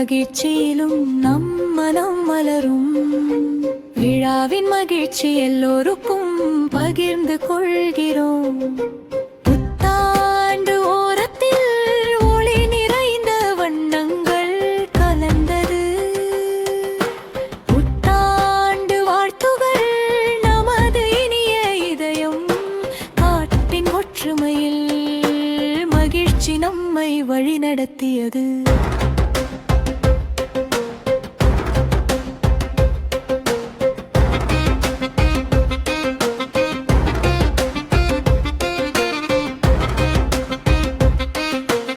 மகிழ்ச்சியிலும் நம் மனம் மலரும். விழாவின் மகிழ்ச்சி எல்லோருக்கும் பகிர்ந்து கொள்கிறோம். புத்தாண்டு ஓரத்தில் ஒளி நிறைந்த வண்ணங்கள் கலந்தது. புத்தாண்டு வாழ்த்துகள் நமது இனிய இதயம். காட்டின் ஒற்றுமையில் மகிழ்ச்சி நம்மை வழிநடத்தியது.